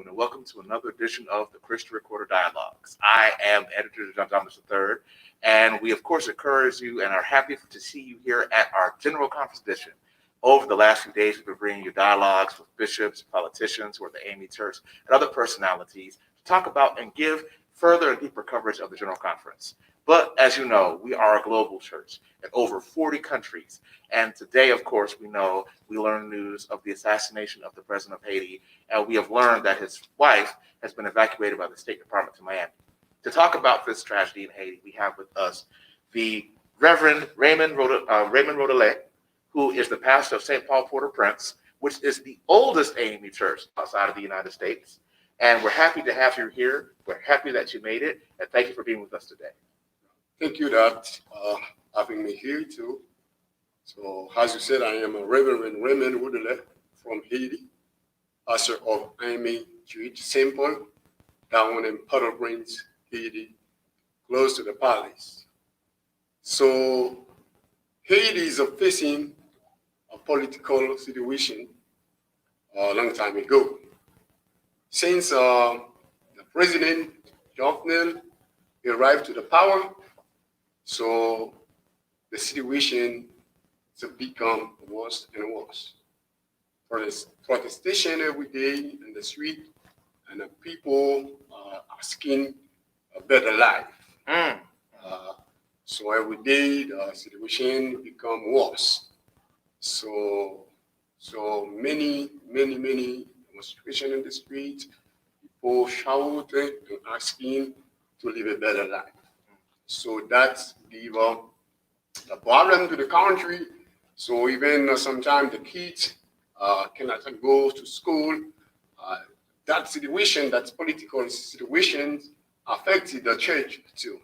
and welcome to another edition of the Christian Recorder Dialogues. I am Editor John Thomas III, and we, of course, encourage you and are happy to see you here at our General Conference edition. Over the last few days, we've been bringing you dialogues with bishops, politicians, or the AME Church, and other personalities to talk about and give further and deeper coverage of the General Conference. But as you know, we are a global church in over 40 countries. And today, of course, we learn news of the assassination of the president of Haiti. And we have learned that his wife has been evacuated by the State Department to Miami. To talk about this tragedy in Haiti, we have with us the Reverend Raymond Rodelet, who is the pastor of St. Paul Port-au-Prince, which is the oldest AME church outside of the United States. And we're happy to have you here. We're happy that you made it. And thank you for being with us today. Thank you for having me here too. So as you said, I am a Reverend Raymond Rodelet from Haiti, pastor of AME Church, St. Paul, down in Port-au-Prince, Haiti, close to the palace. So Haiti is facing a political situation a long time ago. Since the president, Jovenel, arrived to the power, so the situation has become worse and worse. Protestation every day in the street, and the people are asking a better life. So every day the situation become worse. So many demonstrations in the street, people shouting and asking to live a better life. So that's give a problem to the country. So even sometimes the kids cannot go to school. That situation, that political situation, affected the church too.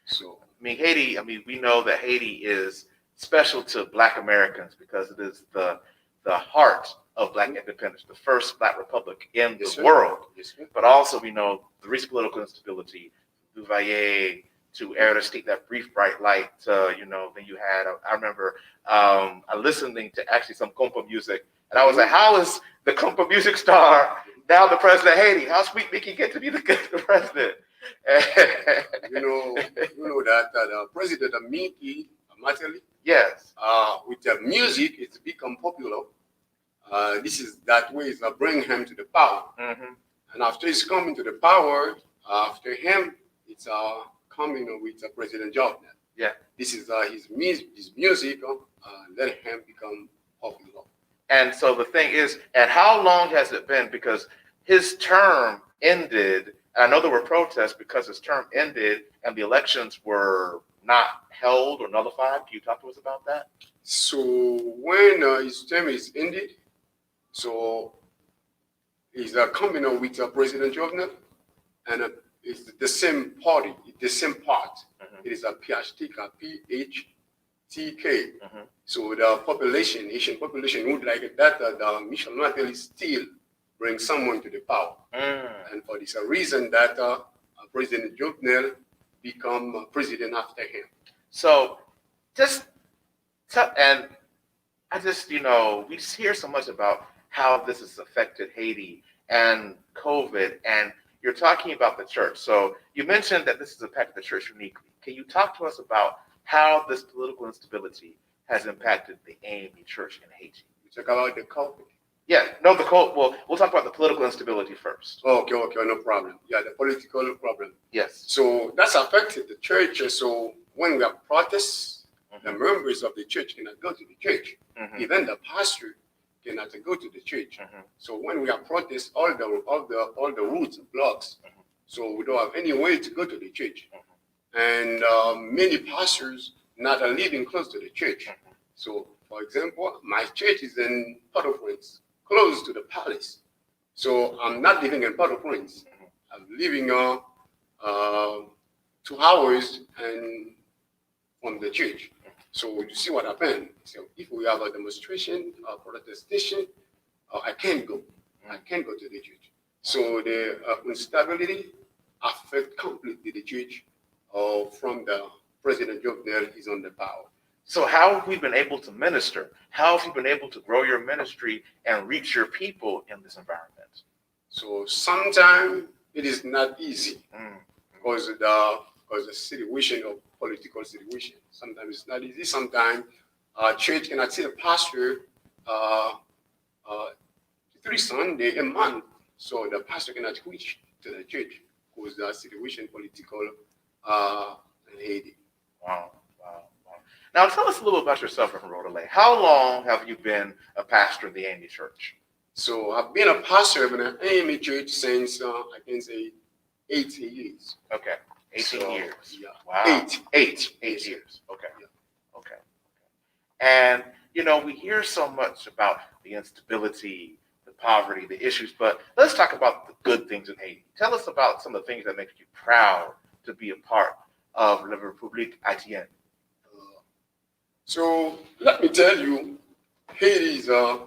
So Haiti, we know that Haiti is special to Black Americans because it is the heart of Black independence, the first Black republic in the world. Yes, but also we know the recent political instability, Duvalier, to Aristide, that brief bright light, then you had, I remember listening to actually some compa music, and I was like, how is the compa music star now the president of Haiti? How sweet we can get to be the president? you know that President Miki Mateli, yes, with the music, it's become popular. This is that way is bring him to the power. Mm-hmm. And after he's coming to the power, after him, it's coming with President Jovenel. Yeah, this is his music let him become popular. And so the thing is, and how long has it been? Because his term ended. And I know there were protests because his term ended and the elections were not held or nullified. Can you talk to us about that? So when his term is ended, so he's coming with President Jovenel, and it's the same party, the same part. Mm-hmm. It is a PHTK. Mm-hmm. So the population, Haitian population, would like that the Michel Martelly still bring someone to the power. And for this reason that President Jovenel become president after him. So and I just, we hear so much about how this has affected Haiti and COVID, and you're talking about the church. So you mentioned that this has impacted the church uniquely. Can you talk to us about how this political instability has impacted the AME church in Haiti? You talk about the COVID. Yeah, no, well, we'll talk about the political instability first. Okay, no problem. Yeah, the political problem. Yes. So that's affected the church. So when we have protests, Mm-hmm. the members of the church cannot go to the church. Mm-hmm. Even the pastor cannot go to the church. Mm-hmm. So when we have protests, all the routes blocks. Mm-hmm. So we don't have any way to go to the church. Mm-hmm. And many pastors not living close to the church. Mm-hmm. So, for example, my church is in Port-au-Prince, close to the palace. So I'm not living in Port-au-Prince. Mm-hmm. I'm living 2 hours and from the church. So you see what happened. So if we have a demonstration or protestation, I can't go. I can't go to the church. So the instability affect completely the church from the President Jovenel is on the power. So how have we been able to minister? How have you been able to grow your ministry and reach your people in this environment? So sometimes it is not easy Mm. because the situation of political situation. Sometimes it's not easy. Sometimes church cannot see a pastor uh, uh, 3 Sunday a month. So the pastor cannot preach to the church because the situation political uh, in Haiti. Wow, wow, wow. Now tell us a little about yourself, Reverend Rodelet. How long have you been a pastor in the AME Church? So I've been a pastor of an AME church since I can say 18 years. Okay, 18 So, years. Yeah. Wow. Eight Yes, sir. years. Okay, Yeah. okay. And, you know, we hear so much about the instability, the poverty, the issues, but let's talk about the good things in Haiti. Tell us about some of the things that make you proud to be a part of La République Haitienne. So let me tell you, Haiti is a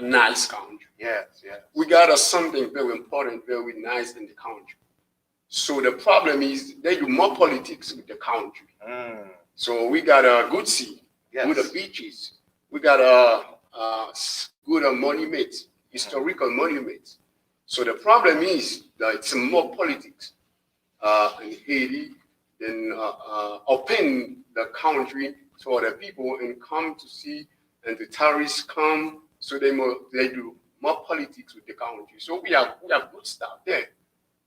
nice country. Yes, yes. We got something very important, very nice in the country. So the problem is they do more politics with the country. Mm, So we got a good sea, yes. good beaches. We got a good monuments, historical monuments. So the problem is that it's more politics in Haiti than open the country for the people and come to see, and the tourists come. So they do more politics with the country. So we have good stuff there.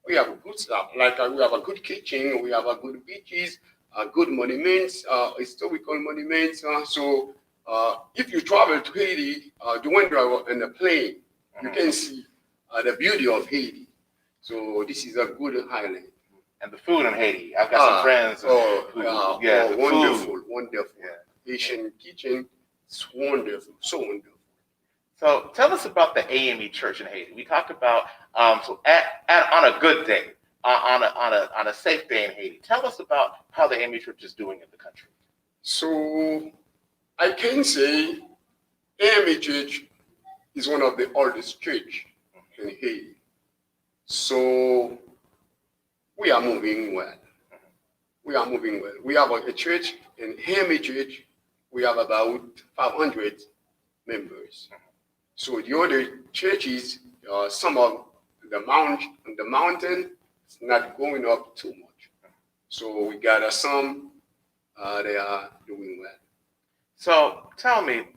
We have good stuff like we have a good kitchen, we have a good beaches, good monuments, historical monuments. So if you travel to Haiti, when you are in a plane, you can see the beauty of Haiti. So this is a good highlight. And the food in Haiti. I've got some friends. The Wonderful, food. wonderful. Yeah. Asian kitchen, it's wonderful, so wonderful. So tell us about the AME Church in Haiti. We talked about so on a good day, on a safe day in Haiti. Tell us about how the AME Church is doing in the country. So I can say AMA Church is one of the oldest church in Haiti. So we are moving well. We are moving well. We have a church in AMA Church. We have about 500 members. So the other churches, some of the mountain, it's not going up too much. So we got some, they are doing well. So tell me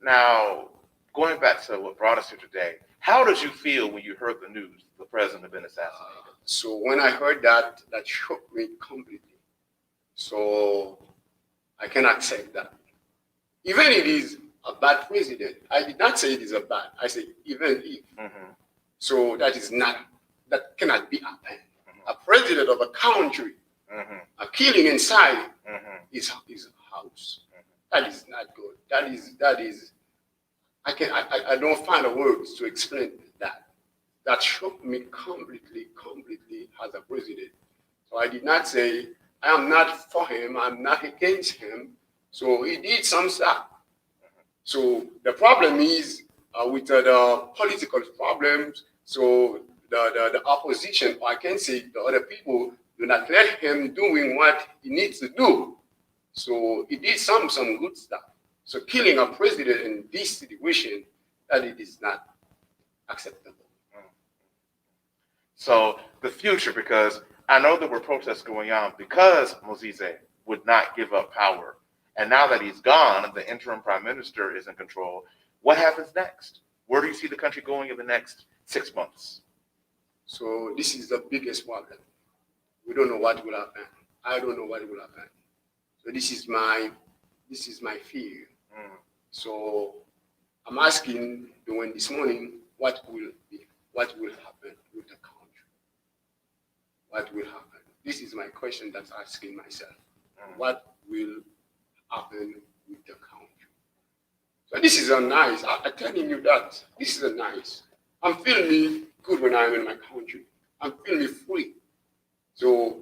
now, going back to what brought us here today, how did you feel when you heard the news the president had been assassinated? So when I heard that, that shook me completely. So I can accept that. Even if it is a bad president, I did not say it is a bad. I say even if. Mm-hmm. So that cannot be happened. Mm-hmm. A president of a country, mm-hmm. a killing inside mm-hmm. his house. Mm-hmm. That is not good. That is. I don't find the words to explain that. That shook me completely as a president. So I did not say I am not for him. I'm not against him. So he did some stuff. So the problem is with the political problems. So the opposition, or I can say the other people, do not let him doing what he needs to do. So he did some good stuff. So killing a president in this situation, that it is not acceptable. So the future, because I know there were protests going on because Moise would not give up power. And now that he's gone and the interim prime minister is in control, what happens next? Where do you see the country going in the next 6 months? So this is the biggest problem. We don't know what will happen. I don't know what will happen. So this is my fear. Mm. So I'm asking this morning what will happen with the country. What will happen? This is my question that's asking myself. Mm. What will happen with the country? So this is a nice. I'm telling you that this is a nice. I'm feeling good when I'm in my country. I'm feeling free. So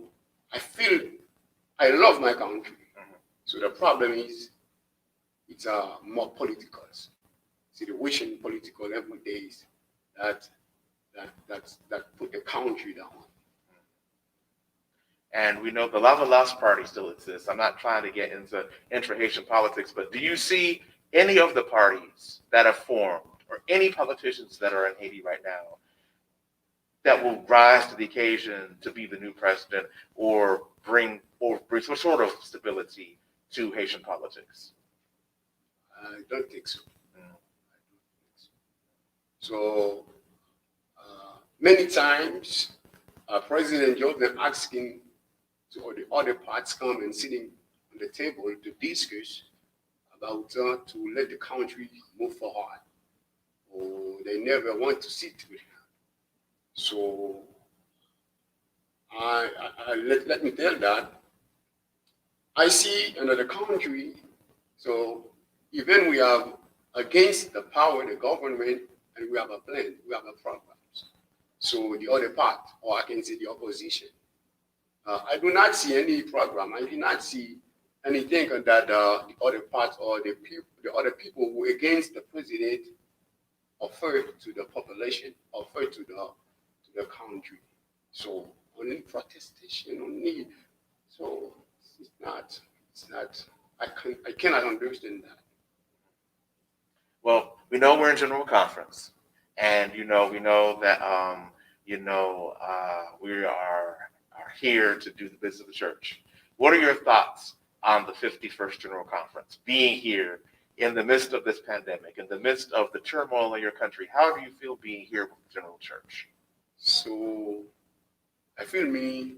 I love my country. Mm-hmm. So the problem is it's more political situation, political every day that put the country down. And we know the Lava Lost Party still exists. I'm not trying to get into intra-Haitian politics, but do you see any of the parties that have formed or any politicians that are in Haiti right now that will rise to the occasion to be the new president or bring some sort of stability to Haitian politics? I don't think so. Mm. I don't think so. So many times, President Joe been asking to all the other parts come and sitting on the table to discuss about to let the country move forward. Or they never want to sit with him. So let me tell that I see another country. So even we have against the power, the government, and we have a plan, we have a program. So the other part, or I can say the opposition, I do not see any program. I do not see anything that the other part or the other people who against the president offer to the population, offer to the country. So only protestation, only so it's not I cannot understand that. Well, we know we're in general conference, and we know that we are here to do the business of the church. What are your thoughts on the 51st General Conference being here in the midst of this pandemic, in the midst of the turmoil in your country? How do you feel being here with the General Church? So I feel me.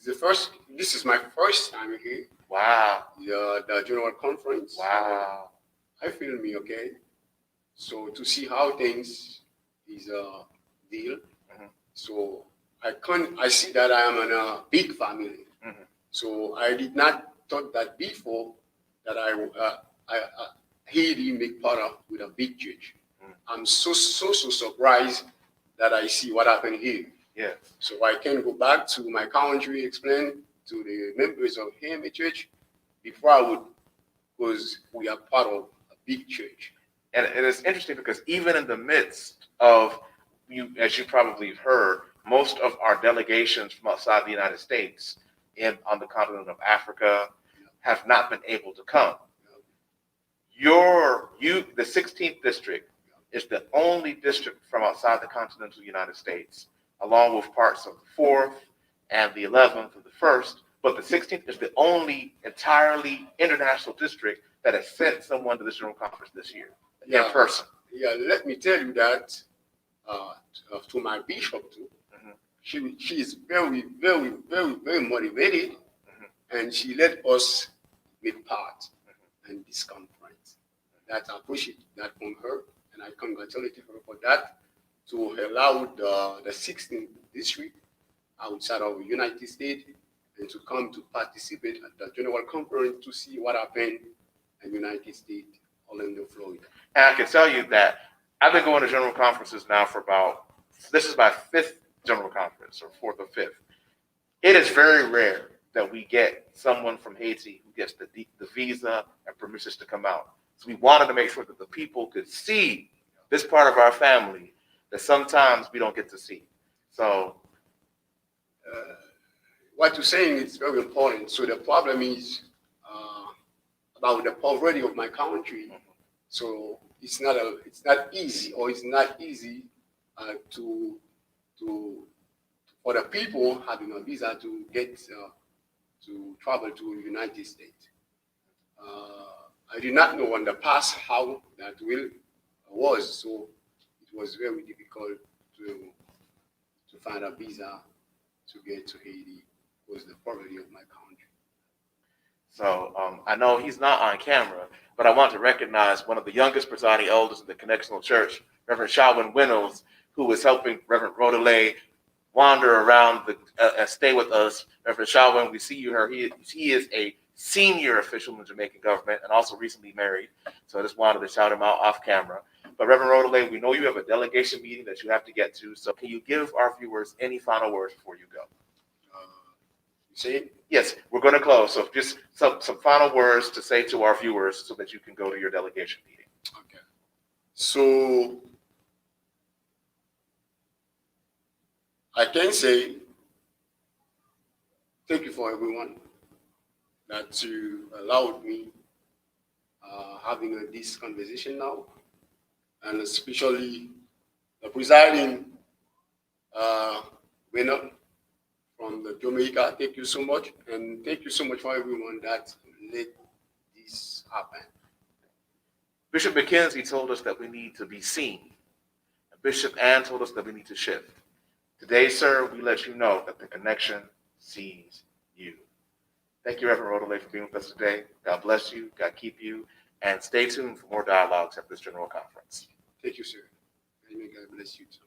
This is my first time here. Wow! The general conference. Wow! I feel me okay. So to see how things is a deal. Mhm. So I see that I am in a big family. Mhm. So I did not thought that before that I Haiti make part of with a big church. Mhm. I'm so surprised that I see what happened here. Yes. So I can go back to my country, explain to the members of Haiti Church before I would, because we are part of a big church. And it's interesting because even in the midst of you, as you probably have heard, most of our delegations from outside the United States on the continent of Africa have not been able to come. The 16th district is the only district from outside the continental United States, along with parts of the 4th and the 11th and the 1st. But the 16th is the only entirely international district that has sent someone to this general conference this year in person. Yeah, let me tell you that to my bishop too. Mhm. She is very, very, very, very motivated, and she let us make part in this conference. That I appreciate that from her, and I congratulate her for that to allow the 16th district outside of the United States and to come to participate at the general conference to see what happened in the United States, Orlando, Florida. And I can tell you that I've been going to general conferences now this is my 5th general conference, or 4th or 5th. It is very rare that we get someone from Haiti who gets the visa and permissions to come out. So we wanted to make sure that the people could see this part of our family that sometimes we don't get to see. So What you're saying is very important. So the problem is about the poverty of my country. So it's not easy, or it's not easy to for the people having a visa to get to travel to the United States. I did not know in the past how that will was, so it was very difficult to find a visa to get to Haiti. Was the poverty of my country. So I know he's not on camera, but I want to recognize one of the youngest presiding elders of the Connectional Church, Reverend Shawin Winnels, who is helping Reverend Rodelet wander around and stay with us. Reverend Shawin, we see you here. He is a senior official in the Jamaican government and also recently married. So I just wanted to shout him out off camera. But Reverend Rodelet, we know you have a delegation meeting that you have to get to. So can you give our viewers any final words before you go? See? Yes, we're going to close. So just some final words to say to our viewers so that you can go to your delegation meeting. Okay. So I can say thank you for everyone that you allowed me having this conversation now, and especially the presiding winner from the Jamaica. Thank you so much. And thank you so much for everyone that let this happen. Bishop McKenzie told us that we need to be seen. Bishop Ann told us that we need to shift. Today, sir, we let you know that the connection sees you. Thank you, Reverend Rodelet, for being with us today. God bless you. God keep you. And stay tuned for more dialogues at this general conference. Thank you, sir. Amen. God bless you too.